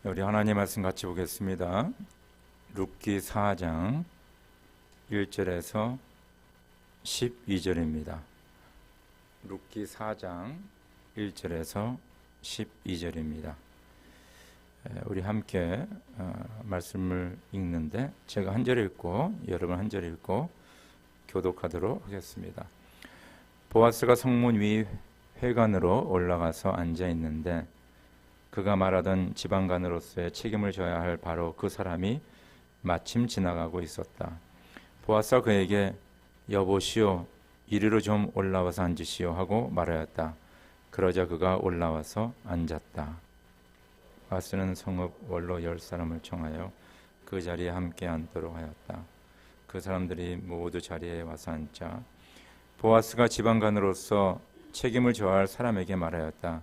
우리 하나님 말씀 같이 보겠습니다. 룻기 4장 1절에서 12절입니다. 룻기 4장 1절에서 12절입니다. 우리 함께 말씀을 읽는데 제가 한 절 읽고 여러분 한 절 읽고 교독하도록 하겠습니다. 보아스가 성문 위 회관으로 올라가서 앉아 있는데 그가 말하던 지방간으로서의 책임을 져야 할 바로 그 사람이 마침 지나가고 있었다. 보아스가 그에게 여보시오, 이리로 좀 올라와서 앉으시오 하고 말하였다. 그러자 그가 올라와서 앉았다. 보아스는 성읍 원로 10사람을 청하여 그 자리에 함께 앉도록 하였다. 그 사람들이 모두 자리에 와서 앉자 보아스가 지방간으로서 책임을 져야 할 사람에게 말하였다.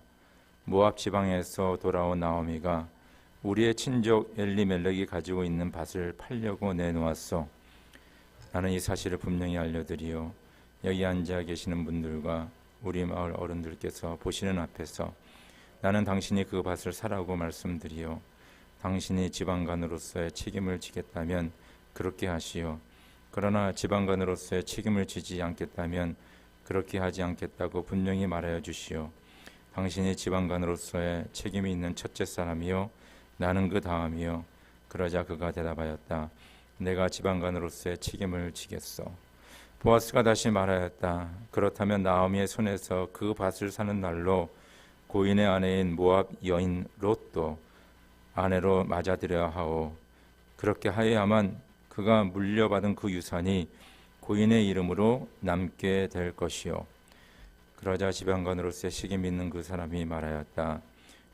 모압 지방에서 돌아온 나오미가 우리의 친족 엘리멜렉이 가지고 있는 밭을 팔려고 내놓았소. 나는 이 사실을 분명히 알려드리오. 여기 앉아 계시는 분들과 우리 마을 어른들께서 보시는 앞에서 나는 당신이 그 밭을 사라고 말씀드리오. 당신이 지방간으로서의 책임을 지겠다면 그렇게 하시오. 그러나 지방간으로서의 책임을 지지 않겠다면 그렇게 하지 않겠다고 분명히 말하여 주시오. 당신이 지방간으로서의 책임이 있는 첫째 사람이요 나는 그 다음이요. 그러자 그가 대답하였다. 내가 지방간으로서의 책임을 지겠소. 보아스가 다시 말하였다. 그렇다면 나오미의 손에서 그 밭을 사는 날로 고인의 아내인 모압 여인 롯도 아내로 맞아들여야 하오. 그렇게 하여야만 그가 물려받은 그 유산이 고인의 이름으로 남게 될 것이요. 그러자 지방관으로서의 책임이 있는 그 사람이 말하였다.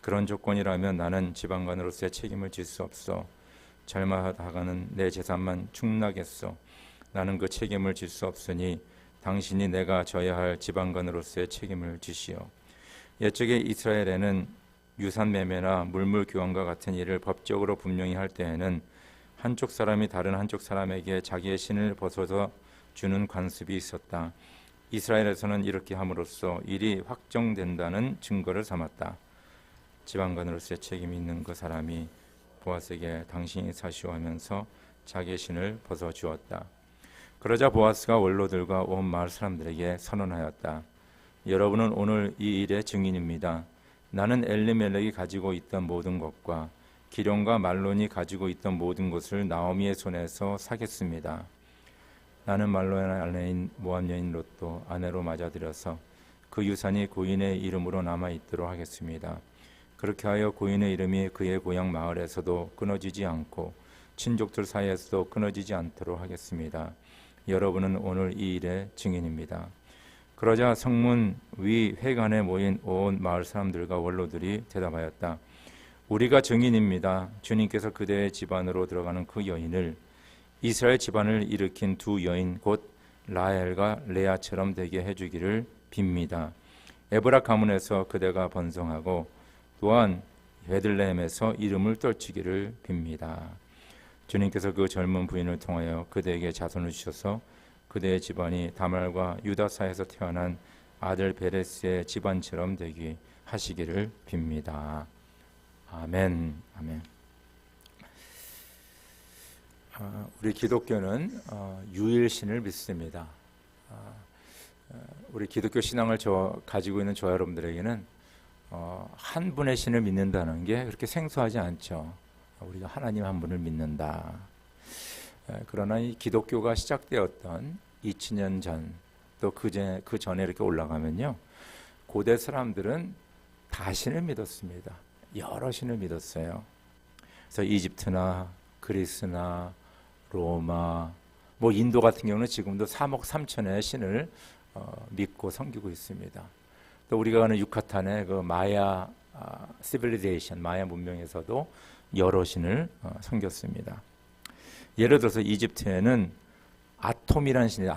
그런 조건이라면 나는 지방관으로서의 책임을 질 수 없어. 젊어하다가는 내 재산만 축나겠소. 나는 그 책임을 질 수 없으니 당신이 내가 져야 할 지방관으로서의 책임을 지시오. 옛적에 이스라엘에는 유산 매매나 물물 교환과 같은 일을 법적으로 분명히 할 때에는 한쪽 사람이 다른 한쪽 사람에게 자기의 신을 벗어서 주는 관습이 있었다. 이스라엘에서는 이렇게 함으로써 일이 확정된다는 증거를 삼았다. 지방관으로서의 책임이 있는 그 사람이 보아스에게 당신이 사시오 하면서 자기의 신을 벗어주었다. 그러자 보아스가 원로들과 온 마을 사람들에게 선언하였다. 여러분은 오늘 이 일의 증인입니다. 나는 엘리멜렉이 가지고 있던 모든 것과 기럯과 말론이 가지고 있던 모든 것을 나오미의 손에서 사겠습니다. 나는 말론의 아내인 모압 여인 롯도 아내로 맞아들여서 그 유산이 고인의 이름으로 남아있도록 하겠습니다. 그렇게 하여 고인의 이름이 그의 고향 마을에서도 끊어지지 않고 친족들 사이에서도 끊어지지 않도록 하겠습니다. 여러분은 오늘 이 일의 증인입니다. 그러자 성문 위 회관에 모인 온 마을 사람들과 원로들이 대답하였다. 우리가 증인입니다. 주님께서 그대의 집안으로 들어가는 그 여인을 이스라엘 집안을 일으킨 두 여인 곧 라헬과 레아처럼 되게 해주기를 빕니다. 에브라 가문에서 그대가 번성하고 또한 베들레헴에서 이름을 떨치기를 빕니다. 주님께서 그 젊은 부인을 통하여 그대에게 자손을 주셔서 그대의 집안이 다말과 유다 사이에서 태어난 아들 베레스의 집안처럼 되게 하시기를 빕니다. 아멘. 아멘. 우리 기독교는 유일신을 믿습니다. 우리 기독교 신앙을 가지고 있는 저 여러분들에게는 한 분의 신을 믿는다는 게 그렇게 생소하지 않죠. 우리가 하나님 한 분을 믿는다. 그러나 이 기독교가 시작되었던 2000년 전 또 그 전에 이렇게 올라가면요, 고대 사람들은 다 신을 믿었습니다. 여러 신을 믿었어요. 그래서 이집트나 그리스나 로마, 인도 같은 경우는 지금도 3억 3천의 신을 믿고 섬기고 있습니다. 또 우리가 가는 유카탄의 그 마야 시빌리제이션, 마야 문명에서도 여러 신을 섬겼습니다. 예를 들어서 이집트에는 아톰이라는 신이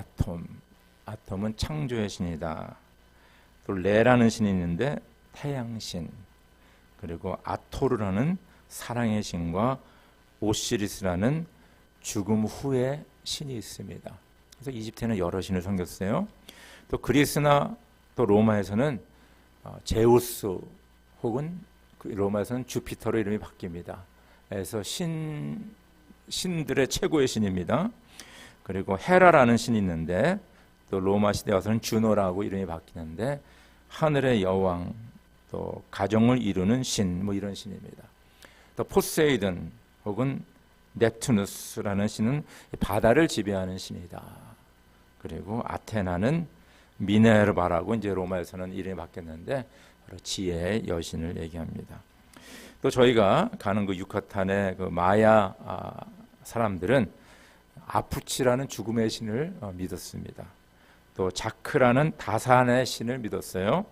아톰은 창조의 신이다. 또 레라는 신이 있는데 태양신, 그리고 아토르라는 사랑의 신과 오시리스라는 죽음 후의 신이 있습니다. 그래서 이집트에는 여러 신을 섬겼어요. 또 그리스나 또 로마에서는 제우스 혹은 로마에서는 주피터로 이름이 바뀝니다. 그래서 신들의 최고의 신입니다. 그리고 헤라라는 신이 있는데 또 로마 시대 와서는 주노라고 이름이 바뀌는데 하늘의 여왕, 또 가정을 이루는 신, 뭐 이런 신입니다. 또 포세이돈 혹은 넵투누스라는 신은 바다를 지배하는 신이다. 그리고 아테나는 미네르바라고 이제 로마에서는 이름이 바뀌었는데 바로 지혜의 여신을 얘기합니다. 또 저희가 가는 그 유카탄의 그 마야 사람들은 아푸치라는 죽음의 신을 믿었습니다. 또 자크라는 다산의 신을 믿었어요.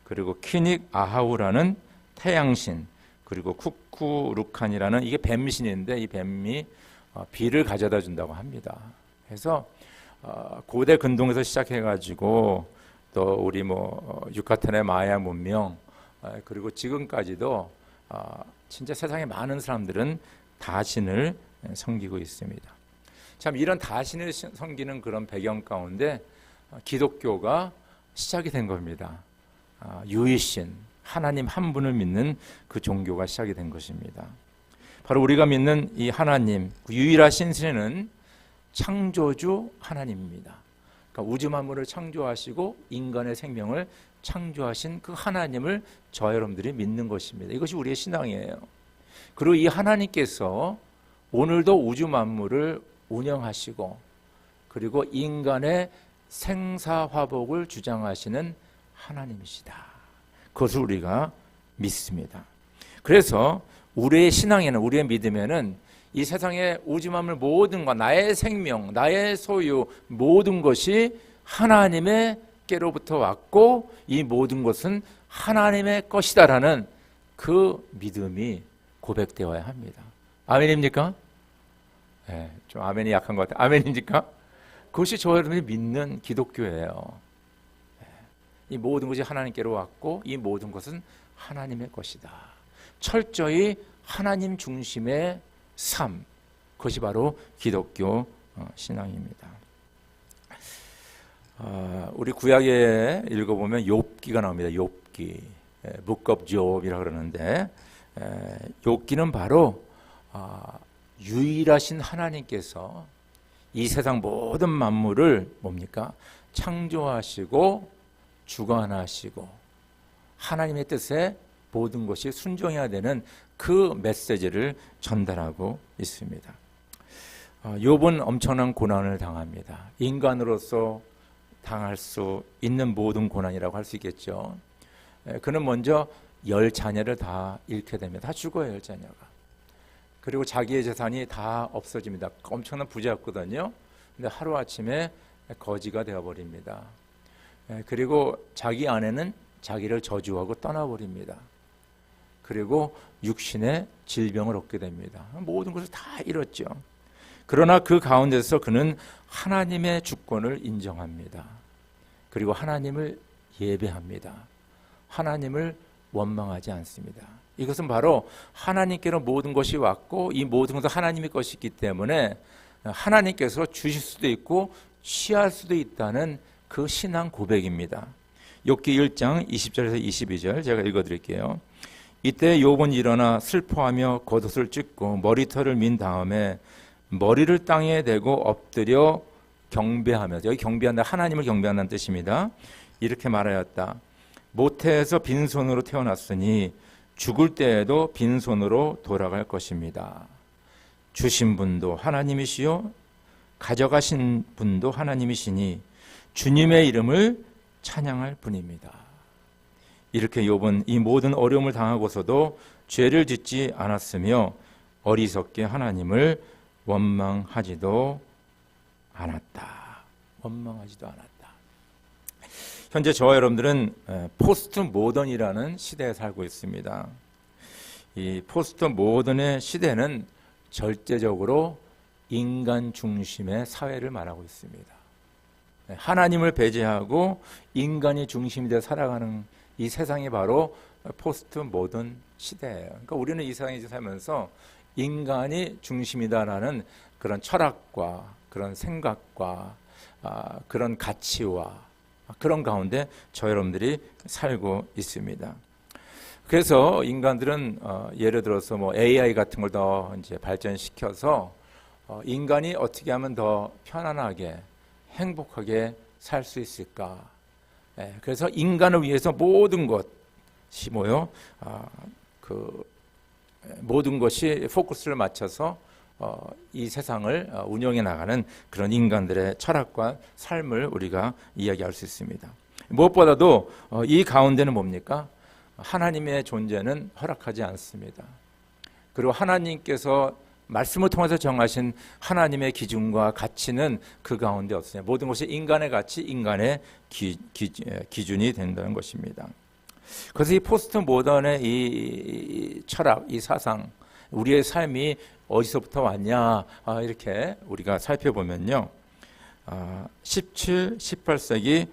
그리고 키닉 아하우라는 태양신, 그리고 쿠쿠루칸이라는 이게 뱀신인데 이 뱀이 비를 가져다 준다고 합니다. 그래서 고대 근동에서 시작해가지고 또 우리 유카탄의 마야 문명 그리고 지금까지도 진짜 세상에 많은 사람들은 다신을 섬기고 있습니다. 참 이런 다신을 섬기는 그런 배경 가운데 기독교가 시작이 된 겁니다. 유일신 하나님 한 분을 믿는 그 종교가 시작이 된 것입니다. 바로 우리가 믿는 이 하나님, 유일하신 신은 창조주 하나님입니다. 그러니까 우주 만물을 창조하시고 인간의 생명을 창조하신 그 하나님을 저와 여러분들이 믿는 것입니다. 이것이 우리의 신앙이에요. 그리고 이 하나님께서 오늘도 우주 만물을 운영하시고 그리고 인간의 생사화복을 주장하시는 하나님이시다. 그것을 우리가 믿습니다. 그래서 우리의 신앙에는, 우리의 믿음에는 이 세상의 우주 만물 모든 것, 나의 생명, 나의 소유 모든 것이 하나님께로부터 왔고 이 모든 것은 하나님의 것이다라는 그 믿음이 고백되어야 합니다. 아멘입니까? 네, 좀 아멘이 약한 것 같아요. 아멘입니까? 그것이 저와 여러분이 믿는 기독교예요. 이 모든 것이 하나님께로 왔고 이 모든 것은 하나님의 것이다. 철저히 하나님 중심의 삶, 그것이 바로 기독교 신앙입니다. 우리 구약에 읽어보면 욥기가 나옵니다. 욥기, Book of Job이라고 그러는데 욥기는 바로 유일하신 하나님께서 이 세상 모든 만물을 뭡니까? 창조하시고 주관하시고 하나님의 뜻에 모든 것이 순종해야 되는 그 메시지를 전달하고 있습니다. 욥은 엄청난 고난을 당합니다. 인간으로서 당할 수 있는 모든 고난이라고 할 수 있겠죠. 그는 먼저 10자녀를 다 잃게 됩니다. 다 죽어요, 10자녀가. 그리고 자기의 재산이 다 없어집니다. 엄청난 부자였거든요. 근데 하루아침에 거지가 되어버립니다. 그리고 자기 아내는 자기를 저주하고 떠나버립니다. 그리고 육신의 질병을 얻게 됩니다. 모든 것을 다 잃었죠. 그러나 그 가운데서 그는 하나님의 주권을 인정합니다. 그리고 하나님을 예배합니다. 하나님을 원망하지 않습니다. 이것은 바로 하나님께로 모든 것이 왔고 이 모든 것은 하나님의 것이기 때문에 하나님께서 주실 수도 있고 취할 수도 있다는 그 신앙 고백입니다. 욥기 1장 20절에서 22절 제가 읽어드릴게요. 이때 욥은 일어나 슬퍼하며 겉옷을 찢고 머리털을 민 다음에 머리를 땅에 대고 엎드려 경배하면서, 여기 경배한다, 하나님을 경배한다는 뜻입니다. 이렇게 말하였다. 모태에서 빈손으로 태어났으니 죽을 때에도 빈손으로 돌아갈 것입니다. 주신 분도 하나님이시요 가져가신 분도 하나님이시니 주님의 이름을 찬양할 뿐입니다. 이렇게 욥은 이 모든 어려움을 당하고서도 죄를 짓지 않았으며 어리석게 하나님을 원망하지도 않았다. 원망하지도 않았다. 현재 저와 여러분들은 포스트 모던이라는 시대에 살고 있습니다. 이 포스트 모던의 시대는 절대적으로 인간 중심의 사회를 말하고 있습니다. 하나님을 배제하고 인간이 중심이 되어 살아가는 이 세상이 바로 포스트 모던 시대예요. 그러니까 우리는 이 세상에 살면서 인간이 중심이다라는 그런 철학과 그런 생각과 그런 가치와 그런 가운데 저 여러분들이 살고 있습니다. 그래서 인간들은 예를 들어서 뭐 AI 같은 걸 더 이제 발전시켜서 인간이 어떻게 하면 더 편안하게 행복하게 살 수 있을까? 그래서 인간을 위해서 모든 것이 뭐요? 모든 것이 포커스를 맞춰서 이 세상을 운영해 나가는 그런 인간들의 철학과 삶을 우리가 이야기할 수 있습니다. 무엇보다도 이 가운데는 뭡니까? 하나님의 존재는 허락하지 않습니다. 그리고 하나님께서 말씀을 통해서 정하신 하나님의 기준과 가치는 그 가운데 없어요. 모든 것이 인간의 가치, 인간의 기준이 된다는 것입니다. 그래서 이 포스트 모던의 이 철학, 이 사상, 우리의 삶이 어디서부터 왔냐 이렇게 우리가 살펴보면요, 17, 18세기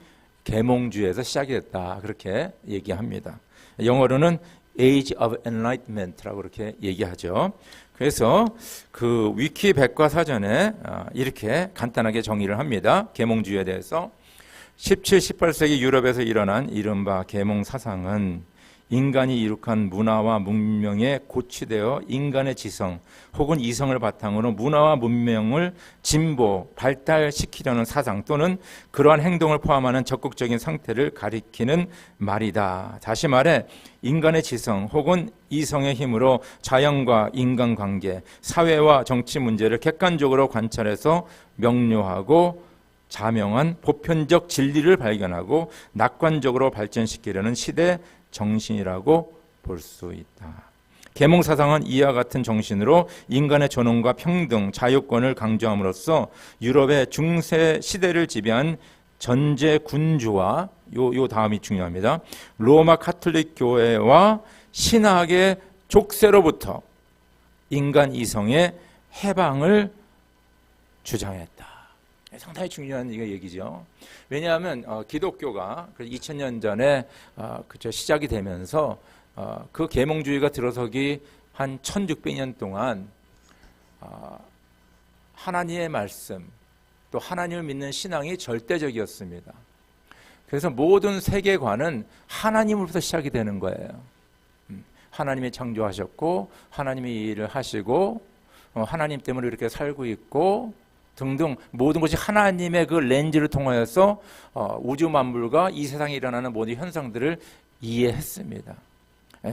계몽주의에서 시작이 됐다 그렇게 얘기합니다. 영어로는 Age of Enlightenment라고 그렇게 얘기하죠. 그래서 그 위키 백과사전에 이렇게 간단하게 정의를 합니다. 계몽주의에 대해서 17, 18세기 유럽에서 일어난 이른바 계몽 사상은 인간이 이룩한 문화와 문명에 고취되어 인간의 지성 혹은 이성을 바탕으로 문화와 문명을 진보, 발달시키려는 사상 또는 그러한 행동을 포함하는 적극적인 상태를 가리키는 말이다. 다시 말해 인간의 지성 혹은 이성의 힘으로 자연과 인간관계, 사회와 정치 문제를 객관적으로 관찰해서 명료하고 자명한 보편적 진리를 발견하고 낙관적으로 발전시키려는 시대 정신이라고 볼 수 있다. 계몽 사상은 이와 같은 정신으로 인간의 존엄과 평등, 자유권을 강조함으로써 유럽의 중세 시대를 지배한 전제 군주와 요 다음이 중요합니다. 로마 카톨릭 교회와 신학의 족쇄로부터 인간 이성의 해방을 주장했다. 상당히 중요한 얘기죠. 왜냐하면 기독교가 2000년 전에 시작이 되면서 그 계몽주의가 들어서기 한 1600년 동안 하나님의 말씀 또 하나님을 믿는 신앙이 절대적이었습니다. 그래서 모든 세계관은 하나님으로부터 시작이 되는 거예요. 하나님이 창조하셨고 하나님이 이 일을 하시고 하나님 때문에 이렇게 살고 있고 등등 모든 것이 하나님의 그 렌즈를 통하여서 우주 만물과 이 세상에 일어나는 모든 현상들을 이해했습니다.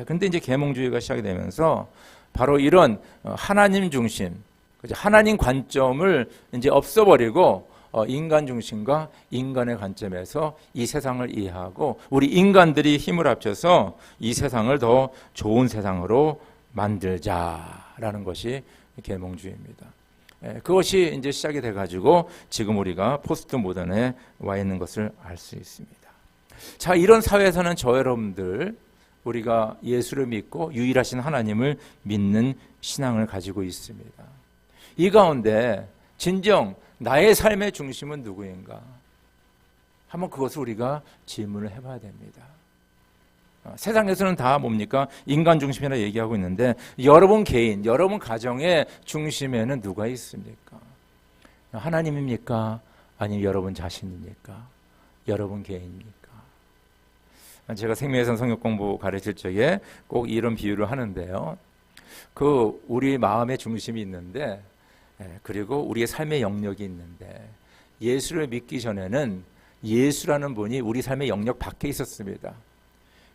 근데 이제 계몽주의가 시작이 되면서 바로 이런 하나님 중심, 하나님 관점을 이제 없애버리고 인간 중심과 인간의 관점에서 이 세상을 이해하고 우리 인간들이 힘을 합쳐서 이 세상을 더 좋은 세상으로 만들자라는 것이 계몽주의입니다. 그것이 이제 시작이 돼가지고 지금 우리가 포스트 모던에 와 있는 것을 알 수 있습니다. 자, 이런 사회에서는 저 여러분들 우리가 예수를 믿고 유일하신 하나님을 믿는 신앙을 가지고 있습니다. 이 가운데 진정 나의 삶의 중심은 누구인가? 한번 그것을 우리가 질문을 해봐야 됩니다. 세상에서는 다 뭡니까? 인간 중심이라 얘기하고 있는데 여러분 개인, 여러분 가정의 중심에는 누가 있습니까? 하나님입니까? 아니면 여러분 자신입니까? 여러분 개인입니까? 제가 생명의선 성역 공부 가르칠 적에 꼭 이런 비유를 하는데요. 우리 마음의 중심이 있는데 그리고 우리의 삶의 영역이 있는데 예수를 믿기 전에는 예수라는 분이 우리 삶의 영역 밖에 있었습니다.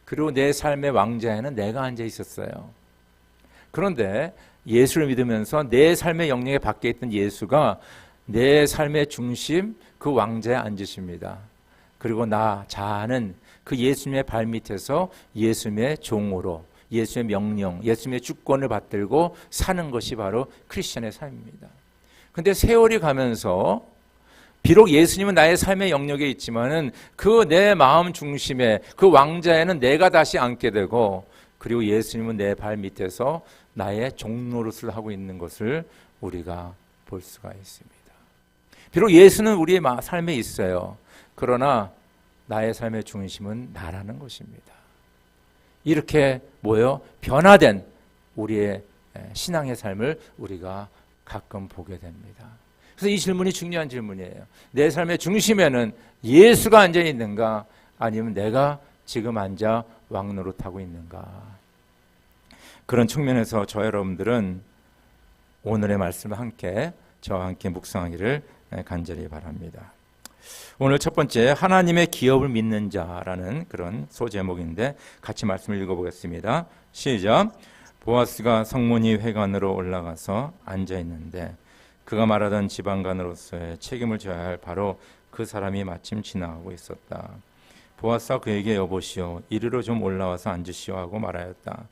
그리고 내 삶의 왕좌에는 내가 앉아 있었어요. 그런데 예수를 믿으면서 내 삶의 영역에 밖에 있던 예수가 내 삶의 중심, 그 왕좌에 앉으십니다. 그리고 나 자아는 그 예수님의 발밑에서 예수님의 종으로 예수의 명령, 예수님의 주권을 받들고 사는 것이 바로 크리스천의 삶입니다. 그런데 세월이 가면서 비록 예수님은 나의 삶의 영역에 있지만은 그 내 마음 중심에 그 왕좌에는 내가 다시 앉게 되고 그리고 예수님은 내 발 밑에서 나의 종노릇을 하고 있는 것을 우리가 볼 수가 있습니다. 비록 예수는 우리의 삶에 있어요. 그러나 나의 삶의 중심은 나라는 것입니다. 이렇게 변화된 우리의 신앙의 삶을 우리가 가끔 보게 됩니다. 그래서 이 질문이 중요한 질문이에요. 내 삶의 중심에는 예수가 앉아 있는가 아니면 내가 지금 앉아 왕노릇하고 있는가? 그런 측면에서 저 여러분들은 오늘의 말씀을 함께 저와 함께 묵상하기를 간절히 바랍니다. 오늘 첫 번째, 하나님의 기업을 믿는 자라는 그런 소제목인데 같이 말씀을 읽어보겠습니다. 시작. 보아스가 성문이 회관으로 올라가서 앉아 있는데 그가 말하던 지방관으로서의 책임을 져야 할 바로 그 사람이 마침 지나가고 있었다. 보아스가 그에게 여보시오, 이리로 좀 올라와서 앉으시오 하고 말하였다.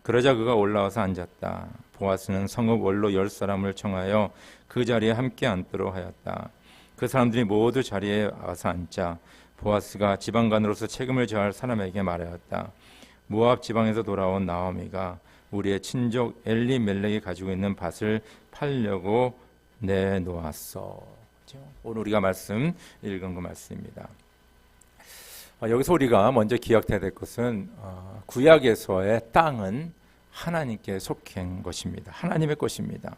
그러자 그가 올라와서 앉았다. 보아스는 성읍 원로 10사람을 청하여 그 자리에 함께 앉도록 하였다. 그 사람들이 모두 자리에 와서 앉자 보아스가 지방관으로서 책임을 져야 할 사람에게 말하였다. 모압 지방에서 돌아온 나오미가 우리의 친족 엘리멜렉이 가지고 있는 밭을 팔려고 내놓았어. 오늘 우리가 말씀 읽은 그 말씀입니다. 여기서 우리가 먼저 기억해야 될 것은 구약에서의 땅은 하나님께 속한 것입니다. 하나님의 것입니다.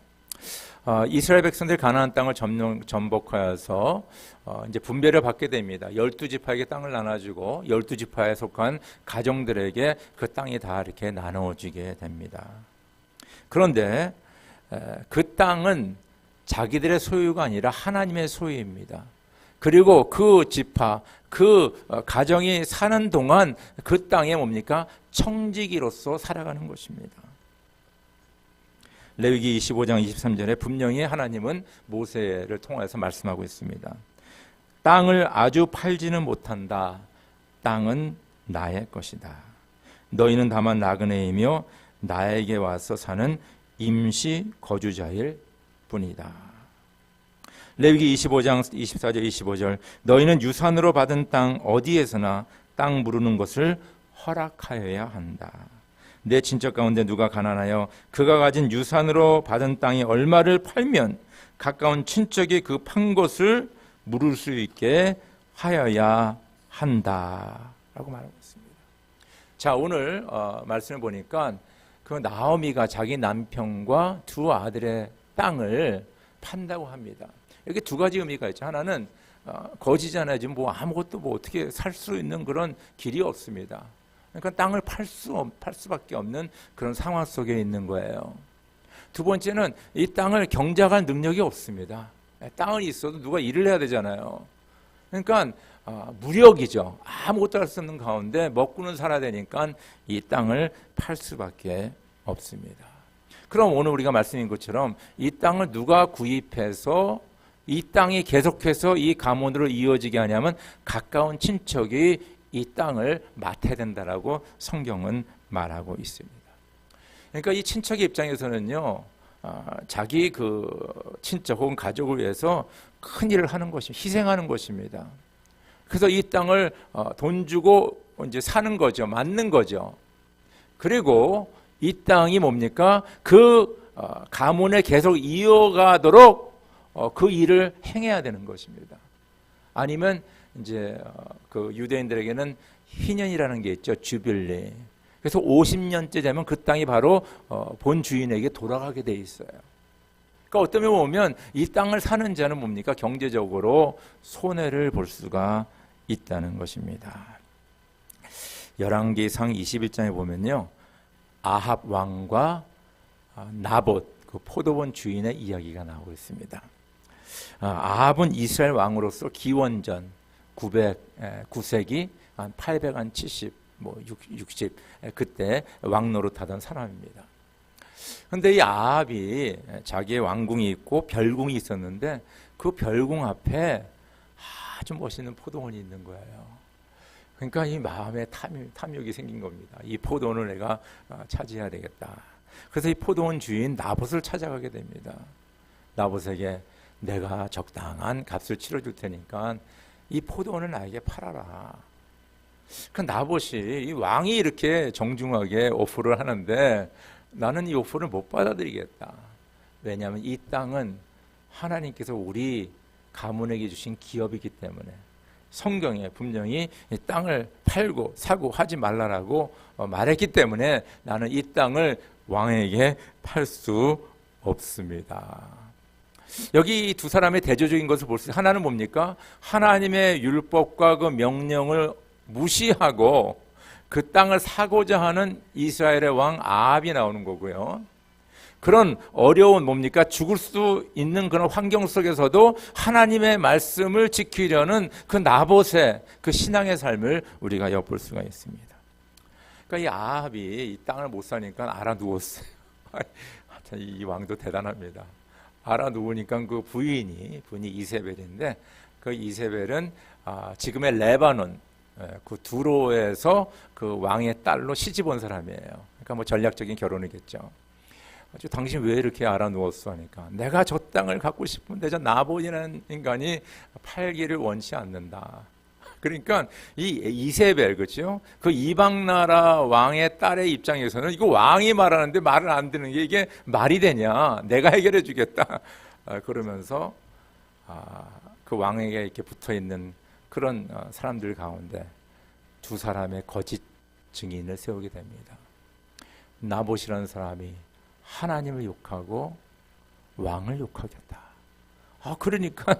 이스라엘 백성들 가나안 땅을 정복하여서 이제 분배를 받게 됩니다. 12지파에게 땅을 나눠주고 12지파에 속한 가정들에게 그 땅이 다 이렇게 나눠지게 됩니다. 그런데 그 땅은 자기들의 소유가 아니라 하나님의 소유입니다. 그리고 그 지파, 그 가정이 사는 동안 그 땅에 뭡니까? 청지기로서 살아가는 것입니다. 레위기 25장 23절에 분명히 하나님은 모세를 통해서 말씀하고 있습니다. 땅을 아주 팔지는 못한다. 땅은 나의 것이다. 너희는 다만 나그네이며 나에게 와서 사는 임시 거주자일 뿐이다. 레위기 25장 24절 25절 너희는 유산으로 받은 땅 어디에서나 땅 무르는 것을 허락하여야 한다. 내 친척 가운데 누가 가난하여 그가 가진 유산으로 받은 땅이 얼마를 팔면 가까운 친척이 그 판 것을 물을 수 있게 하여야 한다 라고 말하고 있습니다. 자, 오늘 말씀을 보니까 그 나오미가 자기 남편과 두 아들의 땅을 판다고 합니다. 여기 두 가지 의미가 있죠. 하나는 거지잖아요. 지금 뭐 아무것도 뭐 어떻게 살 수 있는 그런 길이 없습니다. 그러니까 땅을 팔 수밖에 없는 그런 상황 속에 있는 거예요. 두 번째는 이 땅을 경작할 능력이 없습니다. 땅은 있어도 누가 일을 해야 되잖아요. 그러니까 무력이죠. 아무것도 할 수 없는 가운데 먹고는 살아야 되니까 이 땅을 팔 수밖에 없습니다. 그럼 오늘 우리가 말씀인 것처럼 이 땅을 누가 구입해서 이 땅이 계속해서 이 가문으로 이어지게 하냐면 가까운 친척이 이 땅을 맡아야 된다라고 성경은 말하고 있습니다. 그러니까 이 친척의 입장에서는요, 자기 그 친척 혹은 가족을 위해서 큰 일을 하는 것이 희생하는 것입니다. 그래서 이 땅을 돈 주고 이제 사는 거죠, 맡는 거죠. 그리고 이 땅이 뭡니까? 그 가문에 계속 이어가도록 그 일을 행해야 되는 것입니다. 아니면 이제 그 유대인들에게는 희년이라는 게 있죠. 주빌리. 그래서 50년째 되면 그 땅이 바로 본 주인에게 돌아가게 돼 있어요. 그러니까 어떤 면에 보면 이 땅을 사는 자는 뭡니까? 경제적으로 손해를 볼 수가 있다는 것입니다. 열왕기상 21장에 보면요, 아합 왕과 나봇 그 포도원 주인의 이야기가 나오고 있습니다. 아합은 이스라엘 왕으로서 기원전 9세기 한 870, 60 그때 왕노릇하던 사람입니다. 그런데 이 아합이 자기의 왕궁이 있고 별궁이 있었는데 그 별궁 앞에 아주 멋있는 포도원이 있는 거예요. 그러니까 이 마음에 탐욕이 생긴 겁니다. 이 포도원을 내가 차지해야 되겠다. 그래서 이 포도원 주인 나봇을 찾아가게 됩니다. 나봇에게 내가 적당한 값을 치러줄 테니까 이 포도원을 나에게 팔아라. 그 나봇이 이 왕이 이렇게 정중하게 오퍼를 하는데 나는 이 오퍼를 못 받아들이겠다. 왜냐하면 이 땅은 하나님께서 우리 가문에게 주신 기업이기 때문에 성경에 분명히 이 땅을 팔고 사고 하지 말라라고 말했기 때문에 나는 이 땅을 왕에게 팔 수 없습니다. 여기 두 사람의 대조적인 것을 볼 수 있어요. 하나는 뭡니까? 하나님의 율법과 그 명령을 무시하고 그 땅을 사고자 하는 이스라엘의 왕 아합이 나오는 거고요. 그런 어려운 뭡니까? 죽을 수 있는 그런 환경 속에서도 하나님의 말씀을 지키려는 그 나봇의 그 신앙의 삶을 우리가 엿볼 수가 있습니다. 그러니까 이 아합이 이 땅을 못 사니까 알아 누웠어요. 이 왕도 대단합니다. 알아 누우니까 그 부인이 이세벨인데, 그 이세벨은 지금의 레바논 그 두로에서 그 왕의 딸로 시집 온 사람이에요. 그러니까 뭐 전략적인 결혼이겠죠. 당신 왜 이렇게 알아 누웠어 하니까, 내가 저 땅을 갖고 싶은데 저 나봇이라는 인간이 팔기를 원치 않는다. 그러니까 이 이세벨, 그렇죠? 그 이방 나라 왕의 딸의 입장에서는 이거 왕이 말하는데 말을 안 듣는 게 이게 말이 되냐? 내가 해결해 주겠다. 그러면서 그 왕에게 이렇게 붙어 있는 그런 사람들 가운데 두 사람의 거짓 증인을 세우게 됩니다. 나봇이라는 사람이 하나님을 욕하고 왕을 욕하겠다. 그러니까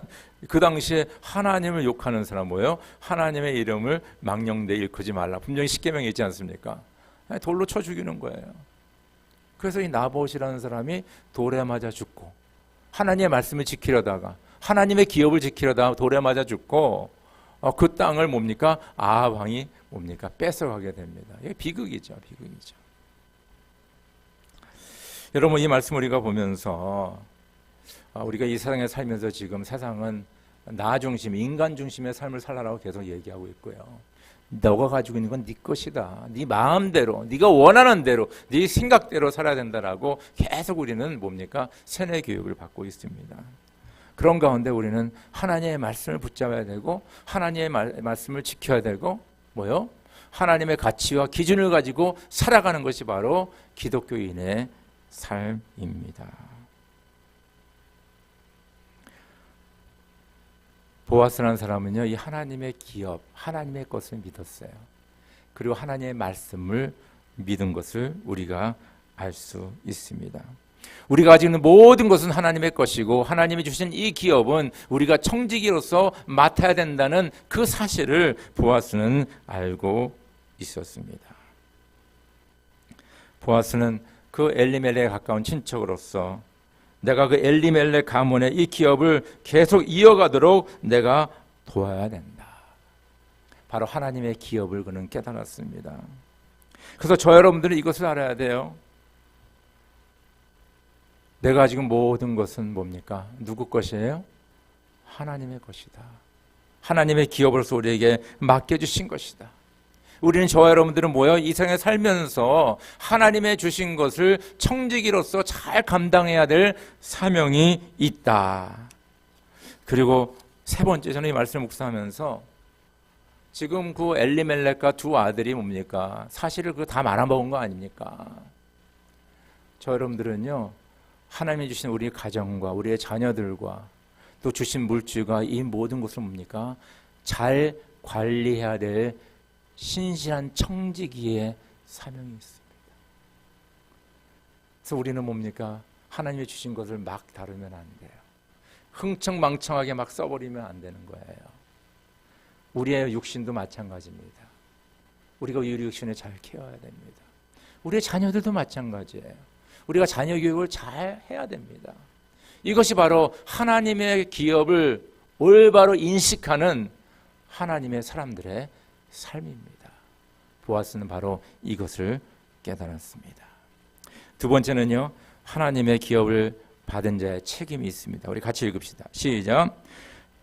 그 당시에 하나님을 욕하는 사람 뭐예요? 하나님의 이름을 망령되이 일컫지 말라. 분명히 십계명에 있지 않습니까? 돌로 쳐 죽이는 거예요. 그래서 이 나봇이라는 사람이 돌에 맞아 죽고, 하나님의 말씀을 지키려다가, 하나님의 기업을 지키려다가 돌에 맞아 죽고, 그 땅을 뭡니까? 아합 왕이 뭡니까? 뺏어가게 됩니다. 이게 비극이죠, 비극이죠. 여러분, 이 말씀 우리가 보면서 우리가 이 세상에 살면서 지금 세상은 나 중심, 인간 중심의 삶을 살라라고 계속 얘기하고 있고요. 너가 가지고 있는 건 네 것이다. 네 마음대로, 네가 원하는 대로, 네 생각대로 살아야 된다라고 계속 우리는 뭡니까? 세뇌 교육을 받고 있습니다. 그런 가운데 우리는 하나님의 말씀을 붙잡아야 되고, 하나님의 말씀을 지켜야 되고, 뭐요? 하나님의 가치와 기준을 가지고 살아가는 것이 바로 기독교인의 삶입니다. 보아스라는 사람은요, 이 하나님의 기업, 하나님의 것을 믿었어요. 그리고 하나님의 말씀을 믿은 것을 우리가 알 수 있습니다. 우리가 가지고 있는 모든 것은 하나님의 것이고, 하나님이 주신 이 기업은 우리가 청지기로서 맡아야 된다는 그 사실을 보아스는 알고 있었습니다. 보아스는 그 엘리멜렉에 가까운 친척으로서 내가 그 엘리멜렉 가문의 이 기업을 계속 이어가도록 내가 도와야 된다. 바로 하나님의 기업을 그는 깨달았습니다. 그래서 저 여러분들은 이것을 알아야 돼요. 내가 지금 모든 것은 뭡니까? 누구 것이에요? 하나님의 것이다. 하나님의 기업으로서 우리에게 맡겨주신 것이다. 우리는 저와 여러분들은 뭐예요? 이 세상에 살면서 하나님의 주신 것을 청지기로서 잘 감당해야 될 사명이 있다. 그리고 세 번째, 저는 이 말씀을 묵상하면서 지금 그 엘리멜렉과 두 아들이 뭡니까? 사실을 그 다 말아먹은 거 아닙니까? 저 여러분들은요, 하나님이 주신 우리 가정과 우리의 자녀들과 또 주신 물질과 이 모든 것을 뭡니까? 잘 관리해야 될 신실한 청지기의 사명이 있습니다. 그래서 우리는 뭡니까? 하나님이 주신 것을 막 다루면 안 돼요. 흥청망청하게 막 써버리면 안 되는 거예요. 우리의 육신도 마찬가지입니다. 우리가 우리 육신을 잘 케어해야 됩니다. 우리의 자녀들도 마찬가지예요. 우리가 자녀 교육을 잘 해야 됩니다. 이것이 바로 하나님의 기업을 올바로 인식하는 하나님의 사람들의 삶입니다. 보아스는 바로 이것을 깨달았습니다. 두 번째는요, 하나님의 기업을 받은 자의 책임이 있습니다. 우리 같이 읽읍시다. 시작.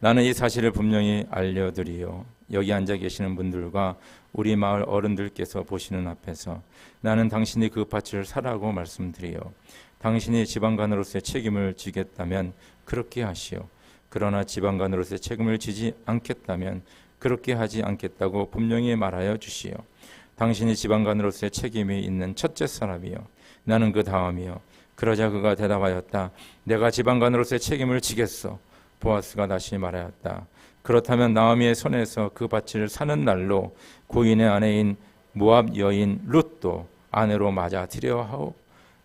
나는 이 사실을 분명히 알려드리요. 여기 앉아 계시는 분들과 우리 마을 어른들께서 보시는 앞에서 나는 당신이 그 밭을 사라고 말씀드리요. 당신이 지방간으로서의 책임을 지겠다면 그렇게 하시오. 그러나 지방간으로서의 책임을 지지 않겠다면 그렇게 하지 않겠다고 분명히 말하여 주시오. 당신이 지방간으로서의 책임이 있는 첫째 사람이요. 나는 그 다음이요. 그러자 그가 대답하였다. 내가 지방간으로서의 책임을 지겠소. 보아스가 다시 말하였다. 그렇다면 나오미의 손에서 그 밭을 사는 날로 고인의 아내인 모압 여인 룻도 아내로 맞아들여 하오.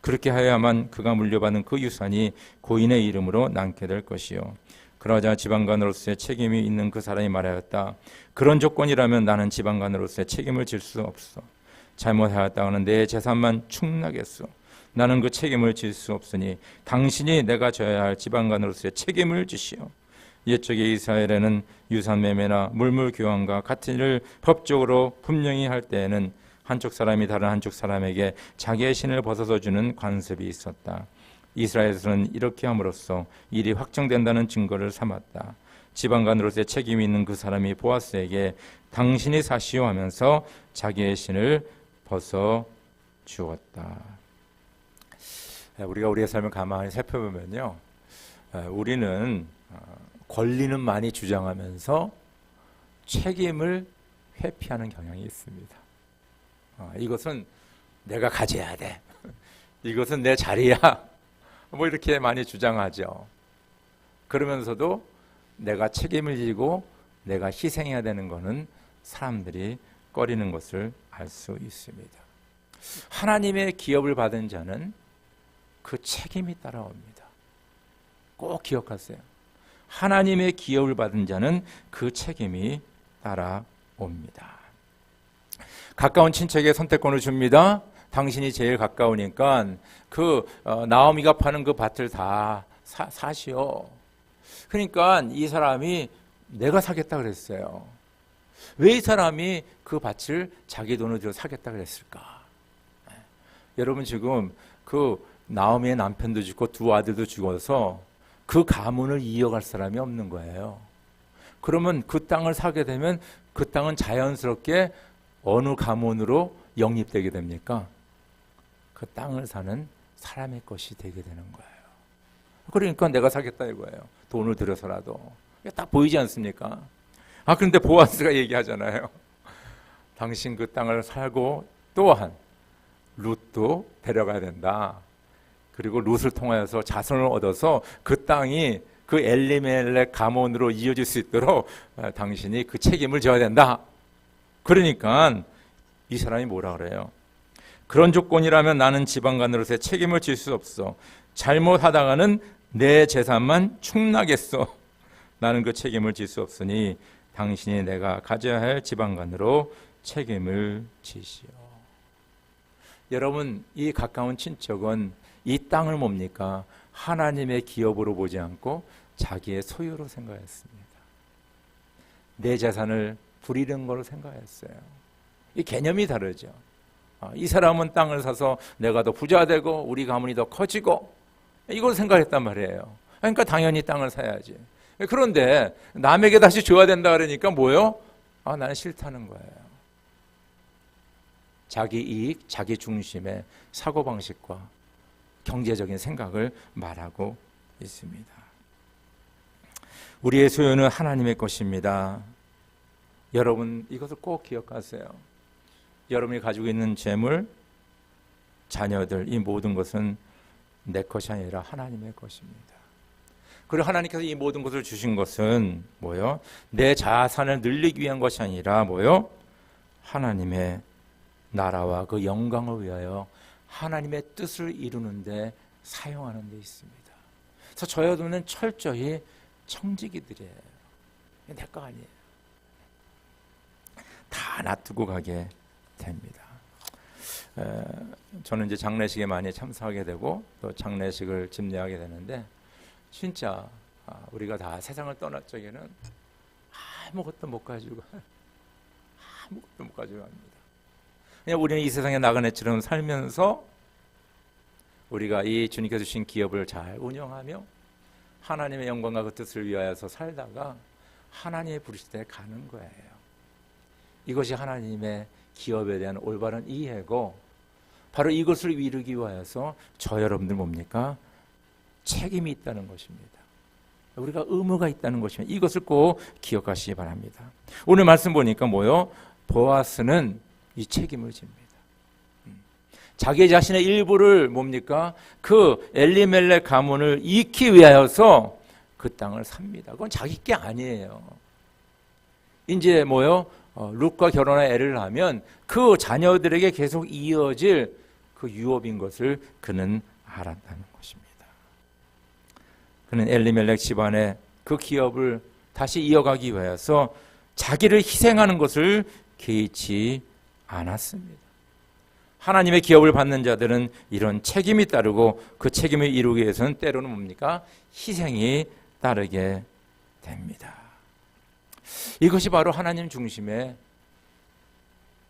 그렇게 하여야만 그가 물려받은 그 유산이 고인의 이름으로 남게 될 것이요. 그러자 지방간으로서의 책임이 있는 그 사람이 말하였다. 그런 조건이라면 나는 지방간으로서의 책임을 질 수 없어. 잘못하였다가는 내 재산만 축나겠소. 나는 그 책임을 질 수 없으니 당신이 내가 져야 할 지방간으로서의 책임을 지시오. 옛적에 이스라엘에는 유산매매나 물물교환과 같은 일을 법적으로 분명히 할 때에는 한쪽 사람이 다른 한쪽 사람에게 자기의 신을 벗어서 주는 관습이 있었다. 이스라엘에서는 이렇게 함으로써 일이 확정된다는 증거를 삼았다. 지방간으로서의 책임이 있는 그 사람이 보아스에게 당신이 사시오 하면서 자기의 신을 벗어 주었다. 우리가 우리의 삶을 가만히 살펴보면요, 우리는 권리는 많이 주장하면서 책임을 회피하는 경향이 있습니다. 이것은 내가 가져야 돼. 이것은 내 자리야. 뭐 이렇게 많이 주장하죠. 그러면서도 내가 책임을 지고 내가 희생해야 되는 것은 사람들이 꺼리는 것을 알 수 있습니다. 하나님의 기업을 받은 자는 그 책임이 따라옵니다. 꼭 기억하세요. 하나님의 기업을 받은 자는 그 책임이 따라옵니다. 가까운 친척에게 선택권을 줍니다. 당신이 제일 가까우니까 그 나오미가 파는 그 밭을 다 사시오. 그러니까 이 사람이 내가 사겠다 그랬어요. 왜 이 사람이 그 밭을 자기 돈을 들여 사겠다 그랬을까? 여러분, 지금 그 나오미의 남편도 죽고 두 아들도 죽어서 그 가문을 이어갈 사람이 없는 거예요. 그러면 그 땅을 사게 되면 그 땅은 자연스럽게 어느 가문으로 영입되게 됩니까? 그 땅을 사는 사람의 것이 되게 되는 거예요. 그러니까 내가 사겠다 이거예요. 돈을 들여서라도. 딱 보이지 않습니까? 그런데 보아스가 얘기하잖아요. 당신 그 땅을 살고 또한 룻도 데려가야 된다. 그리고 룻을 통하여서 자손을 얻어서 그 땅이 그 엘리멜렉 가문으로 이어질 수 있도록 당신이 그 책임을 져야 된다. 그러니까 이 사람이 뭐라 그래요? 그런 조건이라면 나는 지방간으로서의 책임을 질 수 없어. 잘못하다가는 내 재산만 축나겠어. 나는 그 책임을 질 수 없으니 당신이 내가 가져야 할 지방간으로 책임을 지시오. 여러분, 이 가까운 친척은 이 땅을 뭡니까? 하나님의 기업으로 보지 않고 자기의 소유로 생각했습니다. 내 재산을 부리는 걸로 생각했어요. 이 개념이 다르죠. 이 사람은 땅을 사서 내가 더 부자 되고 우리 가문이 더 커지고 이걸 생각했단 말이에요. 그러니까 당연히 땅을 사야지. 그런데 남에게 다시 줘야 된다 그러니까 뭐요? 나는 싫다는 거예요. 자기 이익, 자기 중심의 사고방식과 경제적인 생각을 말하고 있습니다. 우리의 소유는 하나님의 것입니다. 여러분, 이것을 꼭 기억하세요. 여러분이 가지고 있는 재물, 자녀들, 이 모든 것은 내 것이 아니라 하나님의 것입니다. 그리고 하나님께서 이 모든 것을 주신 것은 뭐요? 내 자산을 늘리기 위한 것이 아니라 뭐요? 하나님의 나라와 그 영광을 위하여 하나님의 뜻을 이루는 데 사용하는 데 있습니다. 그래서 저 여러분은 철저히 청지기들이에요. 내 거 아니에요. 다 놔두고 가게 됩니다. 저는 이제 장례식에 많이 참석하게 되고 또 장례식을 집례하게 되는데 진짜 우리가 다 세상을 떠날 적에는 아무것도 못 가지고 갑니다. 그냥 우리는 이 세상에 나그네처럼 살면서 우리가 이 주님께서 주신 기업을 잘 운영하며 하나님의 영광과 그 뜻을 위하여서 살다가 하나님의 부르실 때 가는 거예요. 이것이 하나님의 기업에 대한 올바른 이해고 바로 이것을 이루기 위하여서 저 여러분들 뭡니까? 책임이 있다는 것입니다. 우리가 의무가 있다는 것입니다. 이것을 꼭 기억하시기 바랍니다. 오늘 말씀 보니까 뭐요? 보아스는 이 책임을 집니다. 자기 자신의 일부를 뭡니까? 그 엘리멜렉 가문을 잃기 위하여서 그 땅을 삽니다. 그건 자기 게 아니에요. 이제 뭐요? 룻과 결혼해 애를 낳으면 그 자녀들에게 계속 이어질 그 유업인 것을 그는 알았다는 것입니다. 그는 엘리멜렉 집안의 그 기업을 다시 이어가기 위해서 자기를 희생하는 것을 개의치 않았습니다. 하나님의 기업을 받는 자들은 이런 책임이 따르고 그 책임을 이루기 위해서는 때로는 뭡니까? 희생이 따르게 됩니다. 이것이 바로 하나님 중심의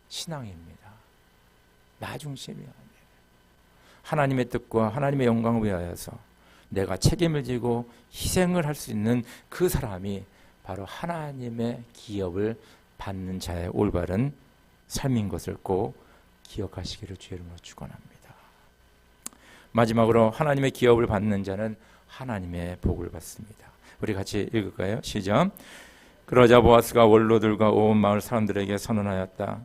신앙입니다. 나 중심이 아니에요. 하나님의 뜻과 하나님의 영광을 위하여서 내가 책임을 지고 희생을 할 수 있는 그 사람이 바로 하나님의 기업을 받는 자의 올바른 삶인 것을 꼭 기억하시기를 주의 이름으로 축원합니다. 마지막으로 하나님의 기업을 받는 자는 하나님의 복을 받습니다. 우리 같이 읽을까요? 시작. 그러자 보아스가 원로들과 온 마을 사람들에게 선언하였다.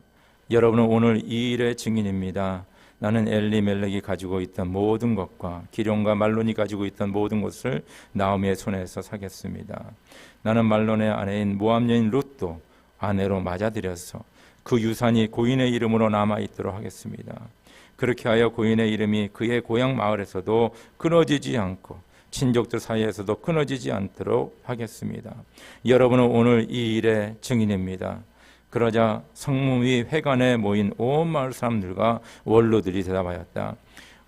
여러분은 오늘 이 일의 증인입니다. 나는 엘리멜렉이 가지고 있던 모든 것과 기럯과 말론이 가지고 있던 모든 것을 나오미의 손에서 사겠습니다. 나는 말론의 아내인 모압 여인 룻도 아내로 맞아들여서 그 유산이 고인의 이름으로 남아있도록 하겠습니다. 그렇게 하여 고인의 이름이 그의 고향 마을에서도 끊어지지 않고 친족들 사이에서도 끊어지지 않도록 하겠습니다. 여러분은 오늘 이 일의 증인입니다. 그러자 성문 위 회관에 모인 온 마을 사람들과 원로들이 대답하였다.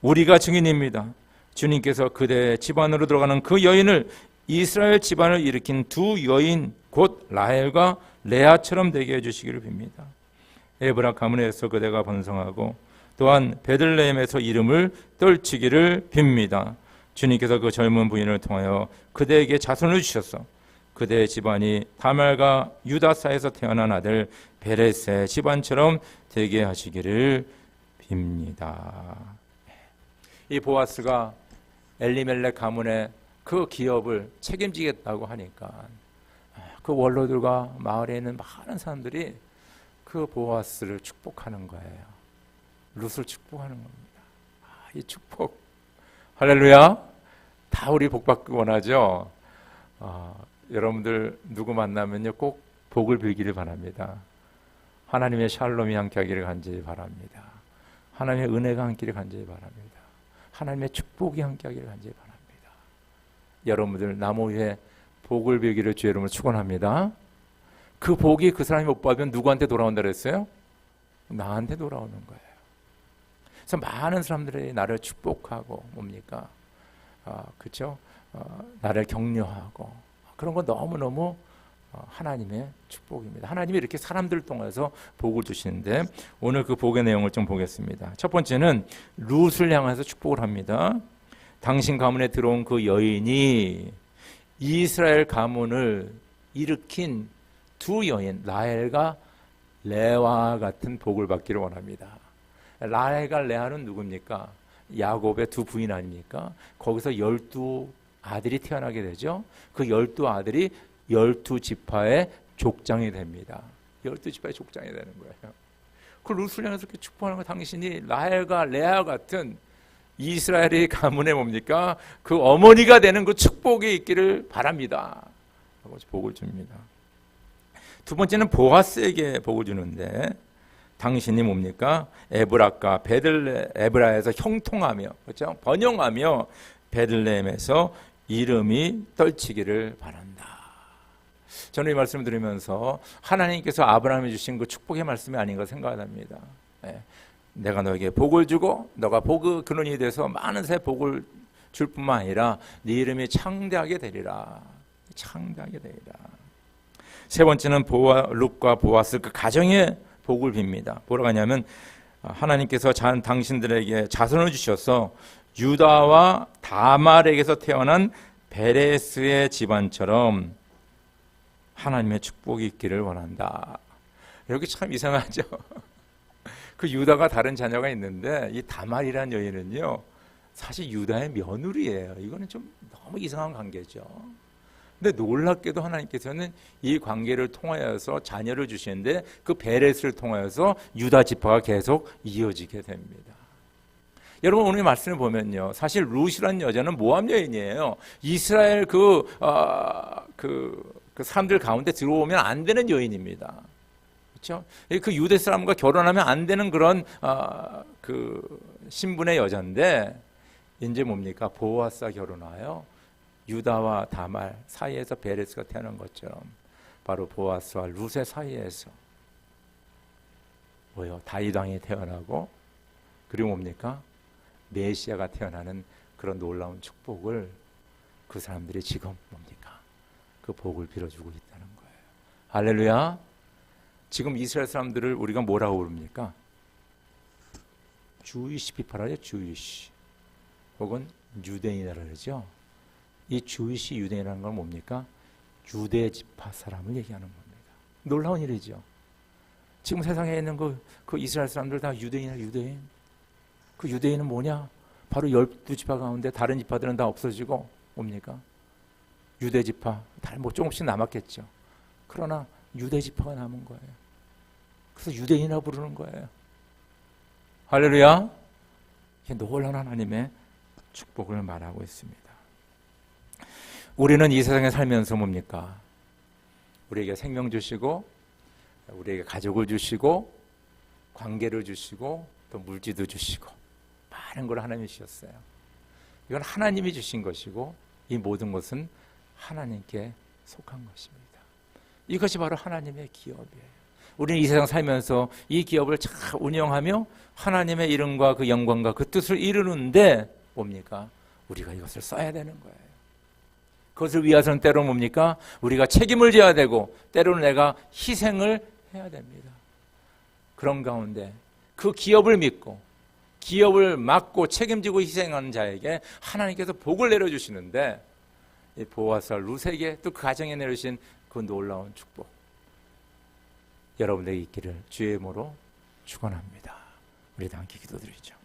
우리가 증인입니다. 주님께서 그대의 집안으로 들어가는 그 여인을 이스라엘 집안을 일으킨 두 여인 곧 라헬과 레아처럼 되게 해주시기를 빕니다. 에브라 가문에서 그대가 번성하고 또한 베들레헴에서 이름을 떨치기를 빕니다. 주님께서 그 젊은 부인을 통하여 그대에게 자손을 주셔서 그대의 집안이 다말과 유다사에서 태어난 아들 베레스의 집안처럼 되게 하시기를 빕니다. 이 보아스가 엘리멜렉 가문의 그 기업을 책임지겠다고 하니까 그 원로들과 마을에 있는 많은 사람들이 그 보아스를 축복하는 거예요. 룻을 축복하는 겁니다. 이 축복, 할렐루야. 다 우리 복 받기 원하죠. 여러분들 누구 만나면요 꼭 복을 빌기를 바랍니다. 하나님의 샬롬이 함께하기를 간절히 바랍니다. 하나님의 은혜가 함께하기를 간절히 바랍니다. 하나님의 축복이 함께하기를 간절히 바랍니다. 여러분들 나무 위에 복을 빌기를 주의 이름으로 축원합니다. 그 복이 그 사람이 못 받으면 누구한테 돌아온다 그랬어요? 나한테 돌아오는 거예요. 그래서 많은 사람들이 나를 축복하고 뭡니까? 그렇죠? 나를 격려하고 그런 건 너무너무 하나님의 축복입니다. 하나님이 이렇게 사람들을 통해서 복을 주시는데 오늘 그 복의 내용을 좀 보겠습니다. 첫 번째는 룻을 향해서 축복을 합니다. 당신 가문에 들어온 그 여인이 이스라엘 가문을 일으킨 두 여인 라헬과 레아와 같은 복을 받기를 원합니다. 라헬과 레아는 누굽니까? 야곱의 두 부인 아닙니까? 거기서 12 아들이 태어나게 되죠. 그 12 아들이 12지파의 족장이 됩니다. 12지파의 족장이 되는 거예요. 그 룻을 향해서 이렇게 축복하는 거 당신이 라헬과 레아 같은 이스라엘의 가문에 뭡니까? 그 어머니가 되는 그 축복이 있기를 바랍니다. 하고 복을 줍니다. 두 번째는 보아스에게 복을 주는데 당신이 뭡니까? 에브라과 에브라에서 형통하며 그렇죠? 번영하며 베들레헴에서 이름이 떨치기를 바란다. 저는 이 말씀을 들으면서 하나님께서 아브라함에 주신 그 축복의 말씀이 아닌가 생각합니다. 내가 너에게 복을 주고 너가 복의 근원이 돼서 많은 새 복을 줄 뿐만 아니라 네 이름이 창대하게 되리라. 창대하게 되리라. 세 번째는 룻과 보아스 그 가정의 복을 빕니다. 뭐라고 하냐면 하나님께서 당신들에게 자손을 주셔서 유다와 다말에게서 태어난 베레스의 집안처럼 하나님의 축복이 있기를 원한다. 여기 참 이상하죠. 그 유다가 다른 자녀가 있는데 이 다말이라는 여인은요 사실 유다의 며느리예요. 이거는 좀 너무 이상한 관계죠. 근데 놀랍게도 하나님께서는 이 관계를 통하여서 자녀를 주시는데 그 베레스를 통하여서 유다 지파가 계속 이어지게 됩니다. 여러분 오늘 말씀을 보면요, 사실 룻이라는 여자는 모압 여인이에요. 이스라엘 그 사람들 가운데 들어오면 안 되는 여인입니다. 그렇죠? 그 유대 사람과 결혼하면 안 되는 그런 그 신분의 여자인데 이제 뭡니까? 보아스와 결혼하여 유다와 다말 사이에서 베레스가 태어난 것처럼 바로 보아스와 룻의 사이에서 뭐요? 다윗 왕이 태어나고 그리고 뭡니까? 메시아가 태어나는 그런 놀라운 축복을 그 사람들이 지금 뭡니까? 그 복을 빌어주고 있다는 거예요. 할렐루야. 지금 이스라엘 사람들을 우리가 뭐라고 부릅니까? 주이시 피파라죠. 주이시 혹은 유대인이라고 그러죠. 이 주이시 유대인이라는 건 뭡니까? 유대 지파 사람을 얘기하는 겁니다. 놀라운 일이죠. 지금 세상에 있는 그 이스라엘 사람들 다 유대인이야. 유대인. 그 유대인은 뭐냐? 바로 12지파 가운데 다른 지파들은 다 없어지고 뭡니까? 유대 지파 다른 뭐 조금씩 남았겠죠. 그러나 유대 지파가 남은 거예요. 그래서 유대인이라고 부르는 거예요. 할렐루야. 이게 놀라운 하나님의 축복을 말하고 있습니다. 우리는 이 세상에 살면서 뭡니까? 우리에게 생명 주시고 우리에게 가족을 주시고 관계를 주시고 또 물질도 주시고 많은 걸 하나님이 주셨어요. 이건 하나님이 주신 것이고 이 모든 것은 하나님께 속한 것입니다. 이것이 바로 하나님의 기업이에요. 우리는 이 세상 살면서 이 기업을 잘 운영하며 하나님의 이름과 그 영광과 그 뜻을 이루는데 뭡니까? 우리가 이것을 써야 되는 거예요. 그것을 위해서는 때로 뭡니까? 우리가 책임을 져야 되고 때로는 내가 희생을 해야 됩니다. 그런 가운데 그 기업을 믿고 기업을 맡고 책임지고 희생하는 자에게 하나님께서 복을 내려주시는데 이 보아스와 룻에게 또 그 가정에 내려주신 그 놀라운 축복 여러분에게 있기를 주의 이름으로 축원합니다. 우리 다 함께 기도드리죠.